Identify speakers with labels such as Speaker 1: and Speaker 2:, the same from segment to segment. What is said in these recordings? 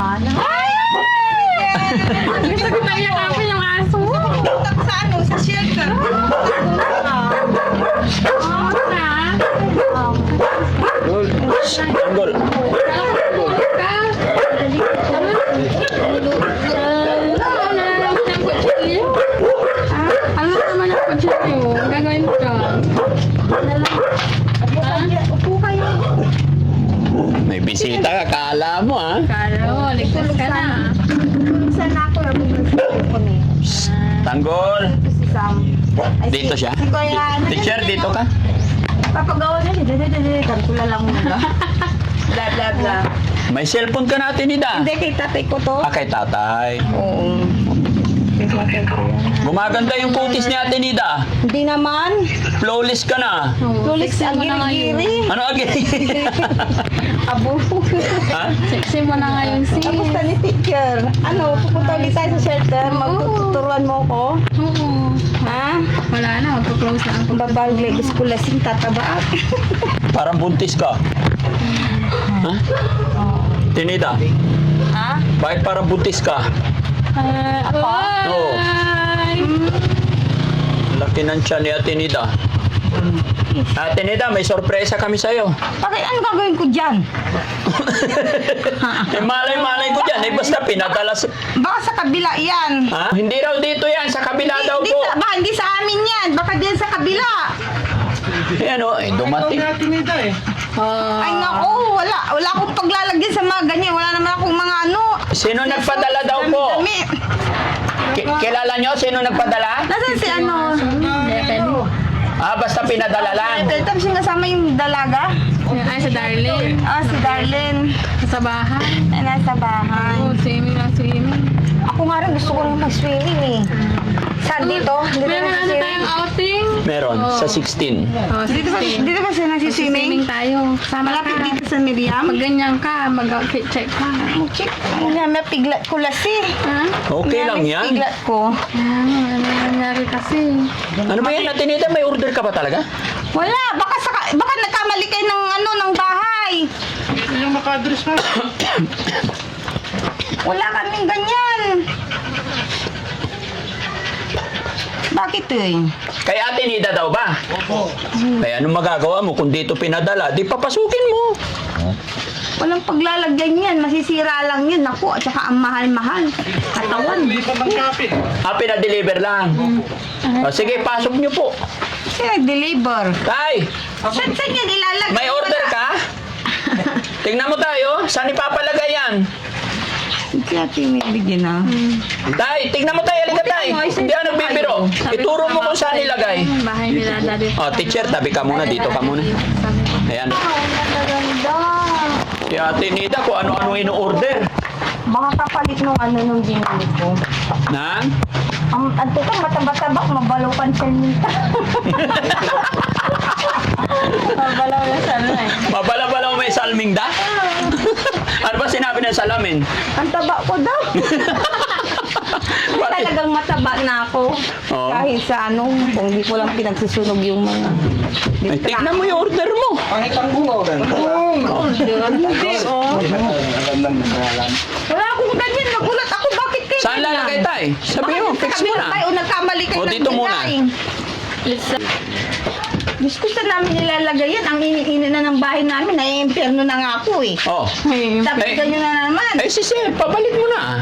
Speaker 1: naman.
Speaker 2: Gusto ko na yakapin yung aso.
Speaker 1: Punta ko sa ano, sa shelter.
Speaker 3: Tanggol.
Speaker 2: Ano naman ang kutsilyo? Gagawin ko.
Speaker 1: Upo kayo.
Speaker 3: May bisita ka, kala mo ha.
Speaker 2: Karo, ligtas ka na.
Speaker 1: Saan ako lang mag-shelter kami?
Speaker 3: Tanggol.
Speaker 1: Ito si Sam. Ay,
Speaker 3: Dito siya?
Speaker 1: Si Kuya,
Speaker 3: Teacher, dito ka?
Speaker 1: papagawa na siya. Dede, kankula lang muna. Bla, bla, bla.
Speaker 3: May cellphone ka natin, Nida.
Speaker 1: Hindi, kay tatay ko to.
Speaker 3: Ah, kay tatay.
Speaker 1: Oo. Kay tatay ko yan.
Speaker 3: Gumaganda yung kutis ni Ate Nida.
Speaker 1: Hindi naman.
Speaker 3: Flawless ka na.
Speaker 1: Tulis ang giri-giri.
Speaker 3: Ano again?
Speaker 1: Abo.
Speaker 3: Ha?
Speaker 2: Sexy mo na ngayon, sis.
Speaker 1: Kamusta ni teacher? Ano, pupunta ulit tayo sa shelter? Magtuturuan mo ko?
Speaker 2: Oo.
Speaker 1: Ha?
Speaker 2: Wala na, magpo-close na ako.
Speaker 1: Babaglig ko lasing tataba.
Speaker 3: Parang buntis ka. Ha? Tinida,
Speaker 1: Ha?
Speaker 3: bakit parang buntis ka?
Speaker 1: Ako?
Speaker 3: Oo. Laki ng tiyan ni Ate Nida. Ate Nida, may sorpresa kami sa'yo.
Speaker 1: Bakit ano gagawin ko dyan?
Speaker 3: Eh, malay-malay ko dyan. Eh, basta pinadala sa...
Speaker 1: Baka sa kabila yan.
Speaker 3: Ha? Hindi raw dito yan. Sa kabila daw po.
Speaker 1: Baka hindi sa amin yan. Baka diyan sa kabila.
Speaker 3: Yan o, eh, dumating.
Speaker 1: Ay naku, wala akong paglalagyan sa mga ganyan. Wala naman akong mga ano.
Speaker 3: Sino nagpadala daw po?
Speaker 1: Dami.
Speaker 3: Kilala nyo? Sino nagpadala?
Speaker 1: Nasaan si ano?
Speaker 3: Ah, basta pinadala lang.
Speaker 1: Tapos yung kasama yung dalaga.
Speaker 2: Ay, sa Darlene.
Speaker 1: Ah, si Darlene.
Speaker 2: Sa bahay.
Speaker 1: Ay, nasa bahay.
Speaker 2: Oo, swimming na swimming.
Speaker 1: Ako nga rin gusto ko rin mag-swimming eh. Saan dito? Dito
Speaker 2: Meron
Speaker 1: na
Speaker 2: ano tayong outing?
Speaker 3: Meron, sa 16.
Speaker 2: Oh,
Speaker 1: Dito ba
Speaker 2: 16.
Speaker 1: sila
Speaker 2: Swimming
Speaker 1: nagsiswimming?
Speaker 2: tayo. Sama
Speaker 1: Malapit
Speaker 2: ka.
Speaker 1: dito sa Miriam.
Speaker 2: Pag ganyan ka, mag-outfit check ka.
Speaker 1: Check. May piglat ko lasi.
Speaker 2: Ha?
Speaker 3: Okay lang yan.
Speaker 1: Piglat ko.
Speaker 2: Ano nangyari kasi?
Speaker 3: Ano ba yan, Ate Nida? May order ka ba talaga?
Speaker 1: Wala. Baka nagkamali kayo ng ano, ng bahay.
Speaker 4: Yung naka-address mo.
Speaker 1: Wala kaming ganyan. Bakit eh?
Speaker 3: Kay Ate Nida daw ba?
Speaker 4: Opo.
Speaker 3: Kaya anong magagawa mo kung dito pinadala? Di papasukin mo.
Speaker 1: Walang paglalagyan yan. Masisira lang yun. Ako, at saka ang mahal-mahal. Katawan.
Speaker 4: Hindi pa ng kapit.
Speaker 3: Ah, pinadeliver lang. O, sige, pasok nyo po.
Speaker 1: Sino nag-deliver?
Speaker 3: Tay,
Speaker 1: Saan yan ilalagay?
Speaker 3: may order ka? Tingnan mo tayo. Saan ipapalagay yan?
Speaker 1: Kaya may bigyan na.
Speaker 3: Tay, tingnan mo tayo. Halika tay. Hindi ako nagbibiro. Ituro mo kung saan ilagay.
Speaker 2: Bahay nila daddy.
Speaker 3: O, teacher, tabi ka muna. Dito ka muna. Ayan.
Speaker 1: Maganda.
Speaker 3: Si Ate Nida, kung ano-ano ino-order.
Speaker 1: Baka kapalit nung ano nung binili ko.
Speaker 3: Na?
Speaker 1: Ang teka, mataba-tabak, mabalokan siya nita. Mabalaw na siya na eh.
Speaker 3: Mabala-bala may salming da? Ano ba sinabi ng salamin?
Speaker 1: Ang taba ko daw.
Speaker 3: Bakit?
Speaker 1: Talagang mataba na ako.
Speaker 3: Oo.
Speaker 1: Kahit sa ano, kung hindi ko lang pinagsusunog yung mga...
Speaker 3: Ay, tignan mo yung order mo.
Speaker 4: Pangit ang bungaw rin.
Speaker 1: Hindi, oh. Wala akong ganyan. Nagulat ako. Bakit kayo
Speaker 3: Saan lalagay tay? Sabi mo, fix mo na.
Speaker 1: O nagkamali kayo
Speaker 3: O,
Speaker 1: ng
Speaker 3: dito muna.
Speaker 1: design. Diyos ko saan namin nilalagay yan. Ang ini na ng bahay namin. Nai-impyerno na nga ako eh.
Speaker 3: Oh.
Speaker 1: Tapos
Speaker 3: Eh.
Speaker 1: ganyan na naman.
Speaker 3: Eh, si Sir, pabalik mo na.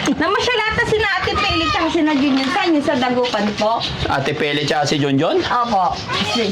Speaker 1: Namasyalata si na Ate Peli tsaka si na Junior. Saan yung sa Dagupan po?
Speaker 3: Ate Pele tsaka si Jonjon?
Speaker 1: Opo.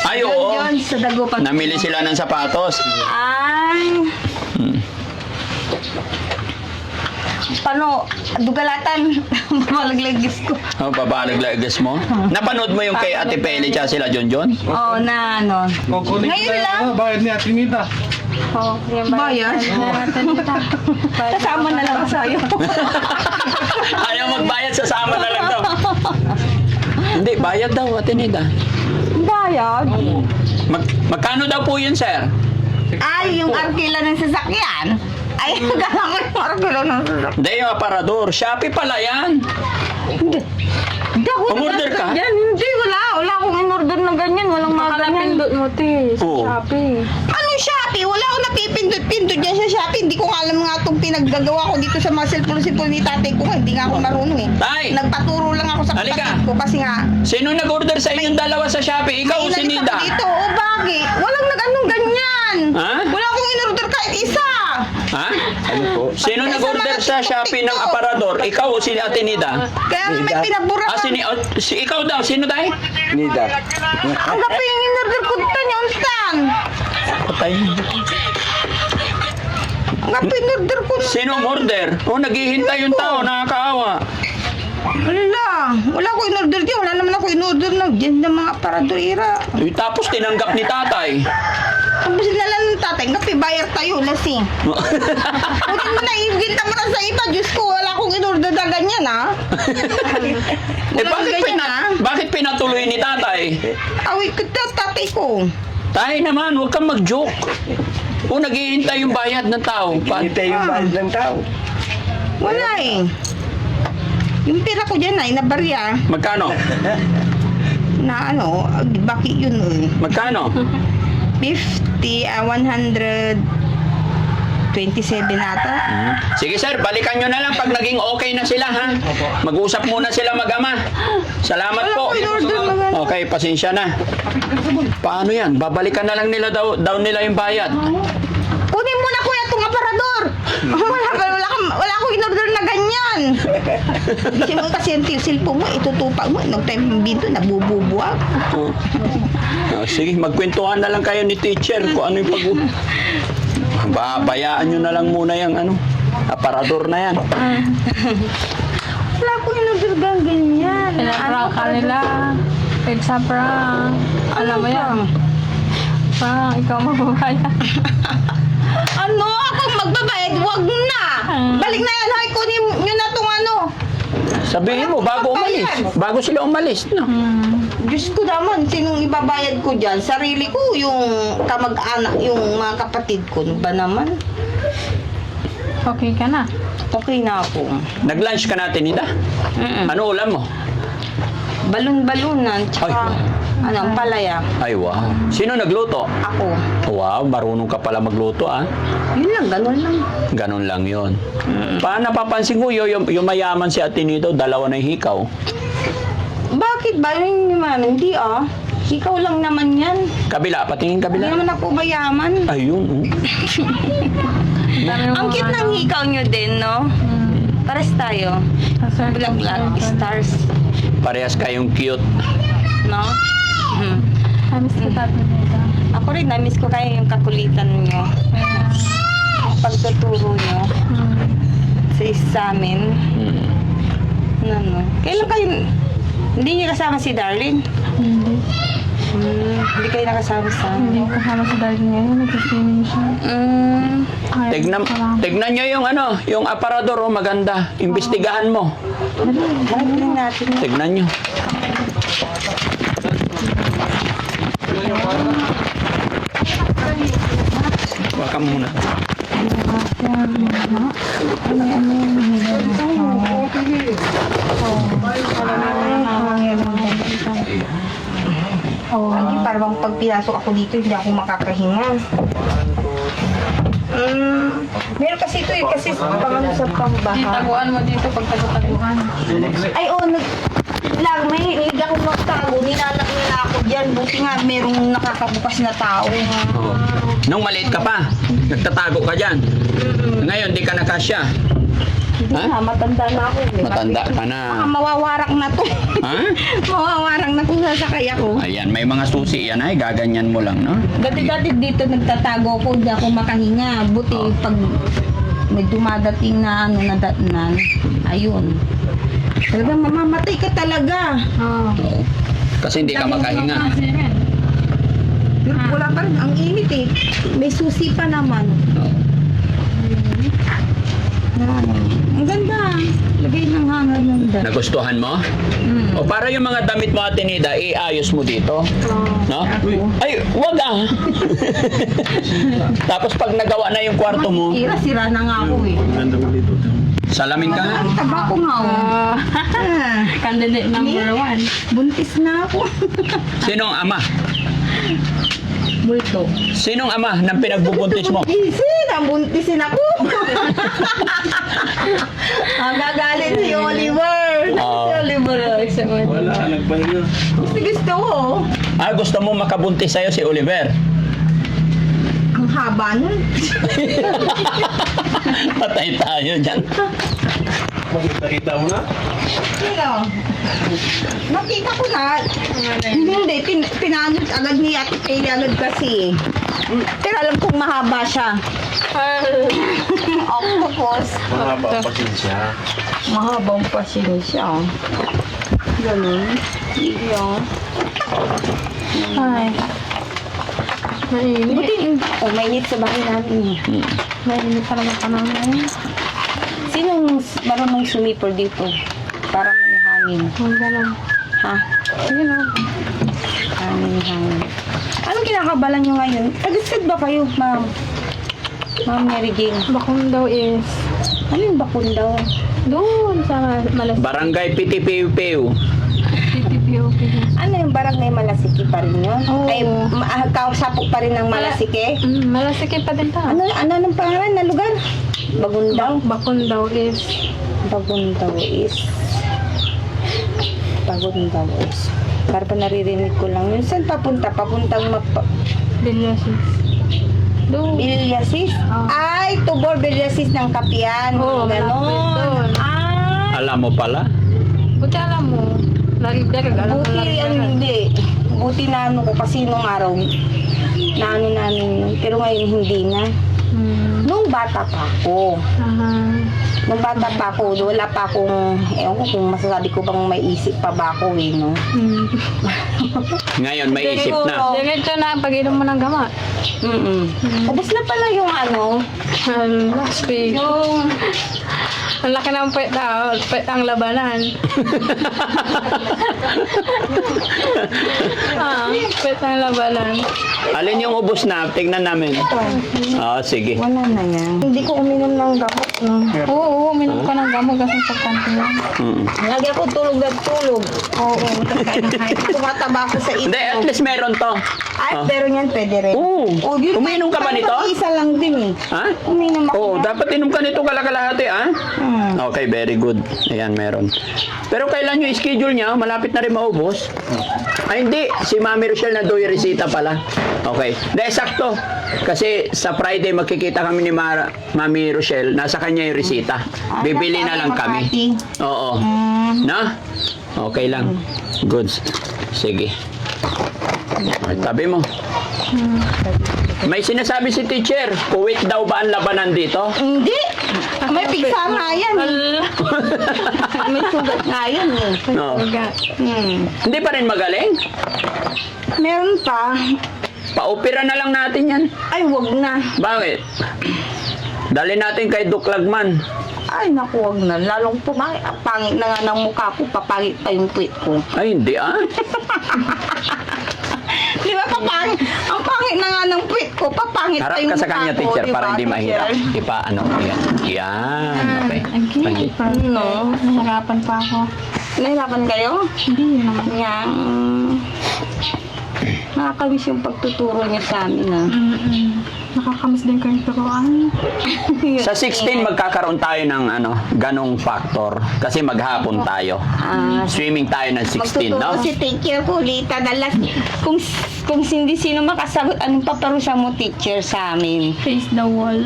Speaker 3: Ay, oo.
Speaker 1: Yun, sa Dagupan.
Speaker 3: Namili sila ng sapatos.
Speaker 1: Ay. Paano? Dugalatan. Malaglagis ko.
Speaker 3: Oh, babalaglagas mo. Napanood mo yung kay Ate Pele tsaka sila Jonjon?
Speaker 1: Oo, na ano.
Speaker 4: Kukunin
Speaker 1: Ngayon
Speaker 4: ko
Speaker 1: lang.
Speaker 4: na bayad ni Ate Nita.
Speaker 2: Oh, yung
Speaker 1: Bayad? Kasama na lang sa'yo.
Speaker 3: Ayaw magbayad, sasama na lang daw. Hindi, bayad daw, Ate Nida.
Speaker 1: Bayad?
Speaker 3: Magkano daw po yun, sir?
Speaker 1: Ay, yung arkila ng sasakyan. Ay, gano'n ko yung arkila ng sasakyan.
Speaker 3: Hindi, yung aparador. Shopee pala yan.
Speaker 1: Hindi ako
Speaker 3: Umorder ka?
Speaker 1: Yan, hindi, wala. Wala akong in-order na ganyan. Walang mga ganyan.
Speaker 2: Makalapindot mo, tis.
Speaker 3: Oo.
Speaker 2: Shopee.
Speaker 1: Anong Shopee? Wala akong pindot-pindot yan sa Shopee. Hindi ko nga alam nga itong pinaggagawa ko dito sa mga cellphone ni tatay ko. Hindi nga ako marunong eh.
Speaker 3: Tay!
Speaker 1: Nagpaturo lang ako sa
Speaker 3: Halika.
Speaker 1: kapatid ko kasi nga.
Speaker 3: Sino nag-order sa inyong dalawa sa Shopee? Ikaw o si
Speaker 1: inalis
Speaker 3: Nida?
Speaker 1: ako dito. O bakit? Walang nag-anong ganyan.
Speaker 3: Ha?
Speaker 1: Wala akong in-order kahit isa.
Speaker 3: Ha? Ano po? Sino nag-order sa Shopee ng aparador? Ikaw o si Ate Nida?
Speaker 1: Kaya may pinabura
Speaker 3: Ah, ikaw daw. Sino tayo?
Speaker 5: Nida.
Speaker 1: Ang gapi yung in-order ko niya, unstan.
Speaker 3: Patay.
Speaker 1: Ang gapi in-order ko na.
Speaker 3: Sino order? Oh, naghihintay yung tao. Nakakaawa.
Speaker 1: Wala ko in-order dyan. Wala naman ako in-order na dyan ng mga paradorira.
Speaker 3: Tapos tinanggap ni tatay.
Speaker 1: Tapos sinala ng tatay, gapi bayar tayo, lasing. Huwag mo na ibigin mo na sa iba. Diyos ko, wala akong in-order na ganyan, ha? Walang ganyan, ha?
Speaker 3: Bakit pinatuloy ni tatay?
Speaker 1: Awit ko tatay ko.
Speaker 3: Tay naman, huwag kang mag-joke. Kung naghihintay yung bayad ng tao.
Speaker 5: Hinintay yung bayad ng tao.
Speaker 1: Wala eh. Yung pera ko dyan ay nabarya.
Speaker 3: Magkano?
Speaker 1: Na ano, baki yun eh.
Speaker 3: Magkano?
Speaker 1: 127 ata.
Speaker 3: Sige sir, balikan nyo na lang pag naging okay na sila ha. Mag-usap muna sila mag-ama. Salamat
Speaker 1: Wala
Speaker 3: po.
Speaker 1: ko in-order na ganyan.
Speaker 3: Okay, pasensya na. Paano yan? Babalikan na lang nila daw nila yung bayad.
Speaker 1: Kunin mo na kuya itong aparador. Wala akong in-order na ganyan. Kasi mo kasi yung cellphone mo, itutupak mo. Nung time yung binto, nabububuwag.
Speaker 3: Oh. Sige, magkwentuhan na lang kayo ni teacher kung ano yung Bayaan nyo na lang muna yung aparador na yan.
Speaker 1: Wala akong in-order ganyan.
Speaker 2: Pinaprank ka nila. Pizza prank. Alam mo yan. Prank, ikaw magbabaya.
Speaker 1: Ano? Akong magbabayad? Wag na. Balik na yan. Hoy, kunin nyo na itong ano.
Speaker 3: Sabihin mo, bago umalis. Bago sila umalis. No?
Speaker 1: Diyos ko naman, sinong ibabayad ko dyan? Sarili ko, yung kamag-anak, yung mga kapatid ko. Ano ba naman?
Speaker 2: Okay ka na.
Speaker 1: Okay na ako.
Speaker 3: Nag-lunch ka natin, Nida? Ano ulam mo?
Speaker 1: Balon-balunan, tsaka ang palaya.
Speaker 3: Ay, wow. Sino nagluto?
Speaker 1: Ako.
Speaker 3: Wow, marunong ka pala magluto, ah.
Speaker 1: Yun lang, ganun lang.
Speaker 3: Ganon lang yon. Paano napapansin ko, yung mayaman si Ate Nida, dalawa na yung hikaw.
Speaker 1: Bakit ba yun naman? Hindi ah. Ikaw lang naman yan.
Speaker 3: Kabila, patingin
Speaker 1: Hindi
Speaker 3: kabila.
Speaker 1: naman ako mayaman.
Speaker 3: Ayun, oh.
Speaker 1: Ang cute ng hikaw nyo din, no? Pares tayo. Black stars,
Speaker 3: Parehas kayong cute.
Speaker 1: no?
Speaker 2: Amis ka tayo nito.
Speaker 1: Ako rin, na-miss ko kayo yung kakulitan nyo. Pagtuturo nyo sa examen. Ano? Kailan kayo, hindi niyo kasama si Darlene?
Speaker 2: Hindi.
Speaker 1: Hindi kayo nakasama sa...
Speaker 2: Hindi ko kasama sa dahil ngayon. Nag-swimming siya. Ayaw
Speaker 3: Tignan,
Speaker 2: ko lang.
Speaker 3: tignan nyo yung aparador, oh, maganda. Imbestigahan mo.
Speaker 1: Tignan natin.
Speaker 3: Tignan nyo. Baka muna.
Speaker 1: Lagi parang pag pinasok ako dito, hindi ako makakahinga. Meron kasi ito eh, kasi pang sa pangbaha.
Speaker 2: Taguan mo dito pag taguan.
Speaker 1: Ay, may hilig ako magtago. Nilalak nila ako dyan. Buti nga merong nakakabukas na tao.
Speaker 3: Oh. Nung maliit ka pa, nagtatago ka dyan. Ngayon, di ka nakasya.
Speaker 1: Hindi
Speaker 3: Ha?
Speaker 1: na, matanda na ako. Eh.
Speaker 3: Matanda ka
Speaker 1: Baka
Speaker 3: na.
Speaker 1: mawawarak na to.
Speaker 3: Ha?
Speaker 1: Mawawarak na kung sasakay ako.
Speaker 3: Ayan, may mga susi yan ay, gaganyan mo lang, no?
Speaker 1: Dati-dati dito nagtatago ko, hindi ako makahinga. Buti pag may dumadating na na datnan, ayun. Talagang mamamatay ka talaga.
Speaker 2: Oo.
Speaker 3: Kasi hindi ka makahinga.
Speaker 1: Pero wala pa rin, ang init eh. May susi pa naman. Ang ganda. Lagay ng hanger ng dati.
Speaker 3: Nagustuhan mo? O para yung mga damit mo, Ate Nida, iayos mo dito. No? Ay, wag ah! Tapos pag nagawa na yung kwarto mo,
Speaker 1: Sira na nga ako eh.
Speaker 3: salamin ka nga.
Speaker 1: Ang taba ko nga oh.
Speaker 2: Candidate number 1.
Speaker 1: Buntis na ako.
Speaker 3: Sinong ama?
Speaker 1: Bulto.
Speaker 3: Sinong ama ng pinagbubuntis mo?
Speaker 1: Easy. nabuntisin ako. Gagalit si Oliver.
Speaker 3: Oo.
Speaker 1: Si Oliver.
Speaker 4: Wala, nagpahinga.
Speaker 1: Gusto ko.
Speaker 3: Gusto mo makabuntis sa'yo si Oliver?
Speaker 1: Ang haba nun.
Speaker 3: Patay tayo dyan.
Speaker 4: Makita-kita mo na?
Speaker 1: Sino? Nakita ko na. Hindi, pinanod agad ni Ate Peli agad kasi. Pero alam kong mahaba siya. Octopus.
Speaker 4: Mahaba ang pasensya.
Speaker 1: Mahabang pasensya. Ganun. Iyo.
Speaker 2: Ay. Mainit.
Speaker 1: Buti, mainit sa bahay namin.
Speaker 2: Mainit talaga pa naman.
Speaker 1: Sinong marunong sumipol dito? Para may hangin.
Speaker 2: Ang ganun.
Speaker 1: Ha?
Speaker 2: Sige na.
Speaker 1: Hangin. Anong kinakabalan nyo ngayon? Tagasad ba kayo, ma'am? Ma'am Mary Jane.
Speaker 2: Bakong daw is
Speaker 1: Ano yung bakun daw?
Speaker 2: doon sa Malasiki.
Speaker 3: Barangay Piti-Piu-Piu.
Speaker 2: PTPOP.
Speaker 1: Ano yung barangay Malasiki pa rin yun?
Speaker 2: Oo.
Speaker 1: Ay, kausapok pa rin ng Malasiki?
Speaker 2: Malasiki pa din ta.
Speaker 1: Ano ng pangalan na lugar? Bagundaw?
Speaker 2: Bakong daw is
Speaker 1: Bagundaw is... Para pa naririnig ko lang yun. Saan papunta? Papuntang
Speaker 2: Bilyasis. Doon.
Speaker 1: Bilyasis?
Speaker 2: Oo.
Speaker 1: Ay, Tubor Bilyasis ng Kapian.
Speaker 2: Oo, malapit
Speaker 1: Ganon.
Speaker 2: doon.
Speaker 1: Ah,
Speaker 3: Alam mo pala?
Speaker 2: Buti alam mo. Naridag. Alam mo
Speaker 1: buti hindi. Buti na ano ko kasi nung araw na ano namin yun. Pero ngayon hindi na. Nung bata pa ako. Nung bata pa ako, wala pa akong, ewan ko kung masasabi ko bang may isip pa ba ako eh, no?
Speaker 3: Ngayon may isip na.
Speaker 2: Diretso na pag-inom mo ng gamot.
Speaker 1: Ubus na pala yung ano,
Speaker 2: Last week.
Speaker 1: yung,
Speaker 2: Ang laki ng pwet ang labanan. Pwet ang labanan.
Speaker 3: Alin yung ubos na? Tingnan namin. Sige.
Speaker 1: wala na yan. Hindi ko uminom ng gamot, no?
Speaker 2: Oo, uminom ka ng gamot kasi importante yan.
Speaker 3: Mm.
Speaker 1: Lagi ako tulog na tulog. Oo, kahit tumataba ako sa
Speaker 3: Hindi, at
Speaker 1: ito.
Speaker 3: least meron to.
Speaker 1: Ay,
Speaker 3: Oh.
Speaker 1: pero yan pwede rin.
Speaker 3: Oo.
Speaker 1: Yun,
Speaker 3: Uminom ka ba nito?
Speaker 1: Isa lang din eh.
Speaker 3: Ha?
Speaker 1: Uminom ako.
Speaker 3: Oo, dapat inom ka nito kalakalahati, ha?
Speaker 1: Hmm.
Speaker 3: Okay, very good. Ayan, meron. Pero kailan yung schedule niya? Malapit na rin maubos. Ay, hindi. Si Mami Rochelle na doy resita pala. Okay. Hindi, sakto. Kasi sa Friday magkikita kami ni Mami Rochelle. Nasa kanya yung resita. Bibili na lang kami. Oo. Na? Okay lang. Good. Sige. Ay, tabi mo. May sinasabi si teacher, kuwit daw ba ang labanan dito?
Speaker 1: Hindi. May piksa nga yan. May sugat nga yan eh.
Speaker 3: No. Hindi pa rin magaling?
Speaker 1: Meron pa.
Speaker 3: Paopera na lang natin yan.
Speaker 1: Ay, wag na.
Speaker 3: Bakit? Dali natin kay Doc Lagman.
Speaker 1: Ay, naku, wag na. Lalong pumangit. Ang pangit na nga ng mukha ko. Papangit pa yung tweet ko.
Speaker 3: Ay, hindi ah.
Speaker 1: Di ba, papangit? Ang pangit na nga ng tweet ko. Papangit pa
Speaker 3: Harap
Speaker 1: yung
Speaker 3: ka sa
Speaker 1: mukha
Speaker 3: kanya,
Speaker 1: ko,
Speaker 3: teacher,
Speaker 1: di ba,
Speaker 3: para hindi
Speaker 1: teacher?
Speaker 3: mahirap. Ipaano ko yan. Yan. Okay.
Speaker 2: Okay.
Speaker 1: No.
Speaker 2: Nahirapan pa ako.
Speaker 1: Nahirapan kayo?
Speaker 2: Hindi naman.
Speaker 1: Yan. Nakakawis yung pagtuturo niya sa amin, ah.
Speaker 2: Nakakamiss din kayo turuan.
Speaker 3: Sa 16, magkakaroon tayo ng ganong factor. Kasi maghapon tayo. Swimming tayo ng 16,
Speaker 1: Magtuturo
Speaker 3: no?
Speaker 1: si teacher ko, Lita. Dalas, kung hindi sino makasagot, anong paparusa mo, teacher, sa amin?
Speaker 2: Face the wall.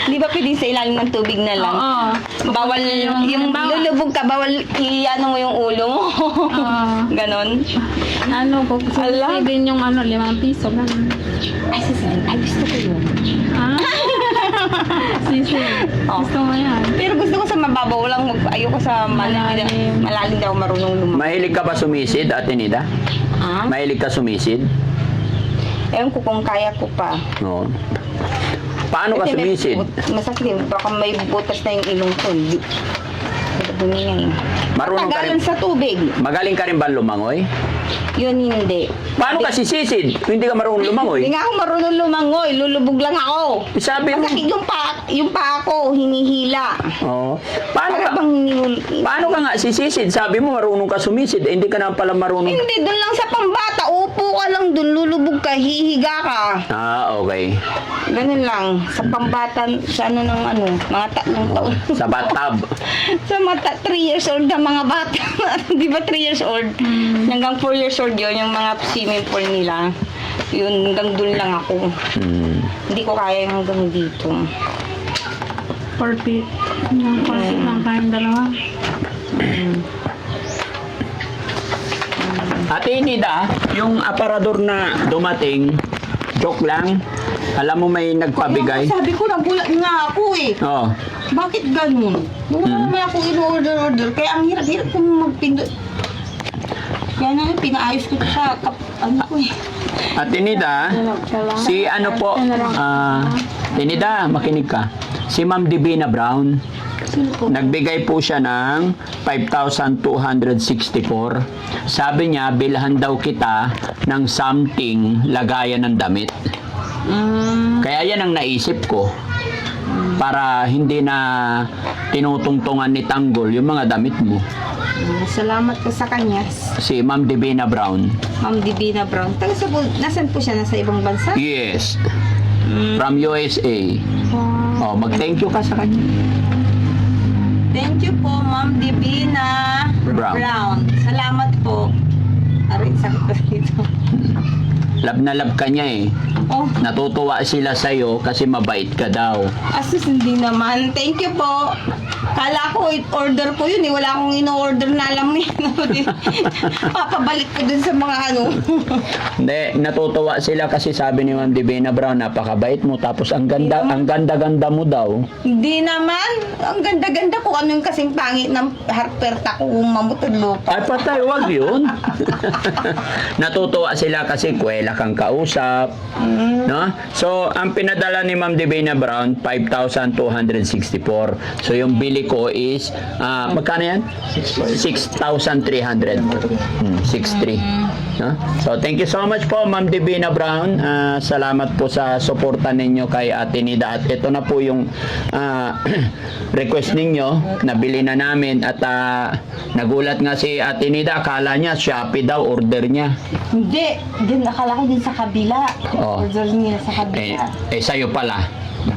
Speaker 1: Di ba pwedeng sa ilalim ng tubig na lang?
Speaker 2: Oo.
Speaker 1: Bawal, yung lulubog ka, bawal i-ano mo yung ulo mo. Ganon.
Speaker 2: Ano po,
Speaker 1: Ala.
Speaker 2: din yung 5 piso. Ganun.
Speaker 1: Ay, sasabihin, ay, gusto ko yun.
Speaker 2: Sisi. Gusto mo yan.
Speaker 1: Pero gusto ko sa mababaw lang, ayoko sa malalim. Malalim daw marunong lumaban.
Speaker 3: Mahilig ka ba sumisid, Ate Nida?
Speaker 1: Ah?
Speaker 3: Mahilig ka sumisid?
Speaker 1: Ewan ko kung kaya ko pa.
Speaker 3: No. Paano ka
Speaker 1: Kasi may-
Speaker 3: sumisid?
Speaker 1: Masakit, baka may butas na yung ilong ko. Bumingay.
Speaker 3: Marunong ka rin?
Speaker 1: Tagalan sa tubig.
Speaker 3: Magaling ka rin ba lumangoy?
Speaker 1: Yun hindi.
Speaker 3: Paano ka sisisid? Hindi ka marunong lumangoy?
Speaker 1: Hindi nga ako marunong lumangoy. Lulubog lang ako.
Speaker 3: Sabi mo.
Speaker 1: Masakit yung pa ako, hinihila.
Speaker 3: Oo. Paano
Speaker 1: Para
Speaker 3: ka?
Speaker 1: bang
Speaker 3: Paano ka nga sisisid? Sabi mo marunong ka sumisid, eh, hindi ka na pala marunong.
Speaker 1: Hindi, doon lang sa pambata. Uupo ka lang dun, lulubog ka, hihiga ka.
Speaker 3: Okay.
Speaker 1: Ganun lang. Sa pambatan, sa ano ng ano, mga tatlong taon.
Speaker 3: Sa bathtub.
Speaker 1: Sa mga 3 years old na mga bata. Di ba 3 years old? Hanggang 4 years old yun, yung mga swimming pool nila. Yun, hanggang dun lang ako. Hindi ko kaya yung hanggang dito.
Speaker 2: 4 feet. Yung 4 feet lang tayong dalawa.
Speaker 3: Ate Nida, yung aparador na dumating, joke lang. Alam mo may nagpabigay.
Speaker 1: Sabi ko, nagulat nga ako eh.
Speaker 3: Oh.
Speaker 1: Bakit ganun? Wala naman ako in-order. Kaya ang hirap-hirap kong magpindot. Kaya na pinaayos ko sa ano ko eh.
Speaker 3: Ate Nida, si ano po, Tinida, makinig ka. Si Ma'am Divina Brown,
Speaker 1: Sino po?
Speaker 3: nagbigay po siya ng 5,264. Sabi niya, bilhan daw kita ng something lagayan ng damit. Kaya yan ang naisip ko. Para hindi na tinutungtungan ni Tanggol yung mga damit mo.
Speaker 1: Salamat po sa kanya.
Speaker 3: Si Ma'am Divina Brown.
Speaker 1: Ma'am Divina Brown. Nasaan po siya? Nasa ibang bansa?
Speaker 3: Yes. From USA. Oh, mag-thank you ka sa kanya.
Speaker 1: Thank you po, Ma'am Divina
Speaker 3: Brown.
Speaker 1: Salamat po. Aray, sakit ko dito.
Speaker 3: Love na love ka niya eh.
Speaker 1: Oh,
Speaker 3: Natutuwa sila sa'yo kasi mabait ka daw.
Speaker 1: asus hindi naman. Thank you po. Kala ko, order ko yun eh. Wala akong in-order na alam mo yun. Papabalik ko dun sa mga ano.
Speaker 3: Hindi, natutuwa sila kasi sabi ni Ma'am Divina Brown, napakabait mo. Tapos ang ganda-ganda mo daw.
Speaker 1: Hindi naman. Ang ganda-ganda ko. Ano yung kasing pangit ng harperta ko mamutod lupa.
Speaker 3: Ay patay, wag yun. Natutuwa sila kasi kwela kang kausap. No? So, ang pinadala ni Ma'am Divina Brown, 5,264. So, yung bili ko is, magkano yan? 6,300. 6,300. No? So, thank you so much po, Ma'am Divina Brown. Salamat po sa suporta ninyo kay Ate Nida. At ito na po yung request ninyo. Nabili na namin. At nagulat nga si Ate Nida. Akala niya, Shopee daw, order niya.
Speaker 1: Hindi. Din, akala ko din sa kabila.
Speaker 3: Oh.
Speaker 1: Order nila sa kabila.
Speaker 3: Sa'yo pala.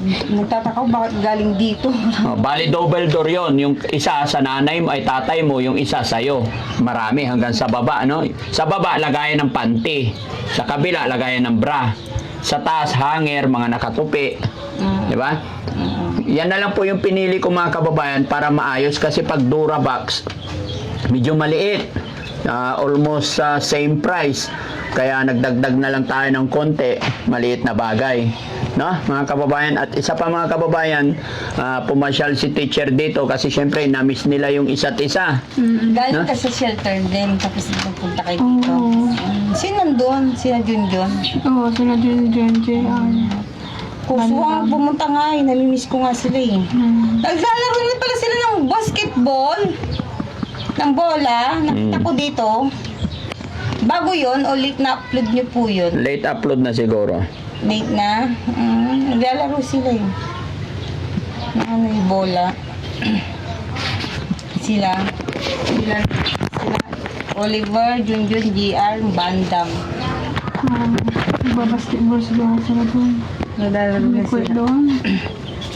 Speaker 1: Nagtataka ko bakit galing dito.
Speaker 3: Bali double door yon. Yung isa sa nanay mo ay tatay mo, yung isa sa'yo. Marami hanggang sa baba, no? Sa baba, lagayan ng panty. Sa kabila, lagayan ng bra. Sa taas, hanger, mga nakatupi. Di ba? Yan na lang po yung pinili ko mga kababayan para maayos kasi pag Durabox, medyo maliit. Almost same price. Kaya nagdagdag na lang tayo ng konti, maliit na bagay. No, mga kababayan, at isa pa mga kababayan, pumasyal si teacher dito kasi syempre na-miss nila yung isa't isa.
Speaker 1: Galing ka sa shelter din, tapos pupunta kayo dito. Sino nandun? Sina Junjun?
Speaker 2: Oo, sila din JR.
Speaker 1: Kuso nga, pumunta nga eh. Namimiss ko nga sila eh. Naglalaro rin pala sila ng basketball. Ng bola. Nakita ko dito. Bago yun, o late na upload nyo po yun.
Speaker 3: Late upload na siguro.
Speaker 1: Late na? Naglalaro sila eh. Na ano yung bola. Sila. Oliver, Junjun, GR, Bandam.
Speaker 2: Basketball siguro sila doon.
Speaker 1: Naglalaro na
Speaker 2: Quit
Speaker 1: sila.
Speaker 2: doon.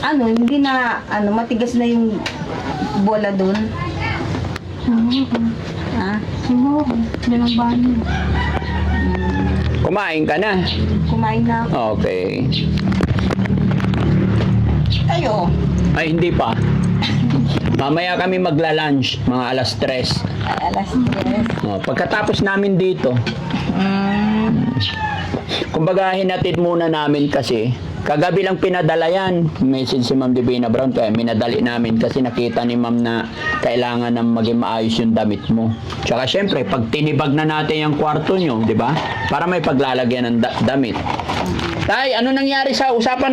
Speaker 1: Ano, hindi na, matigas na yung bola doon. Ha?
Speaker 2: Siguro, yan ang bahay.
Speaker 3: Kumain ka na.
Speaker 1: Kumain na ako.
Speaker 3: Okay.
Speaker 1: Kayo.
Speaker 3: Ay, hindi pa. Mamaya kami magla-lunch, mga alas 3.
Speaker 1: Alas 3.
Speaker 3: Pagkatapos namin dito, kumbaga hinatid muna namin kasi kagabi lang pinadala yan. Message si Ma'am Divina Brown kaya minadali namin kasi nakita ni Ma'am na kailangan na maging maayos yung damit mo. Tsaka syempre, pag tinibag na natin yung kwarto nyo, di ba? Para may paglalagyan ng damit. Tay, ano nangyari sa usapan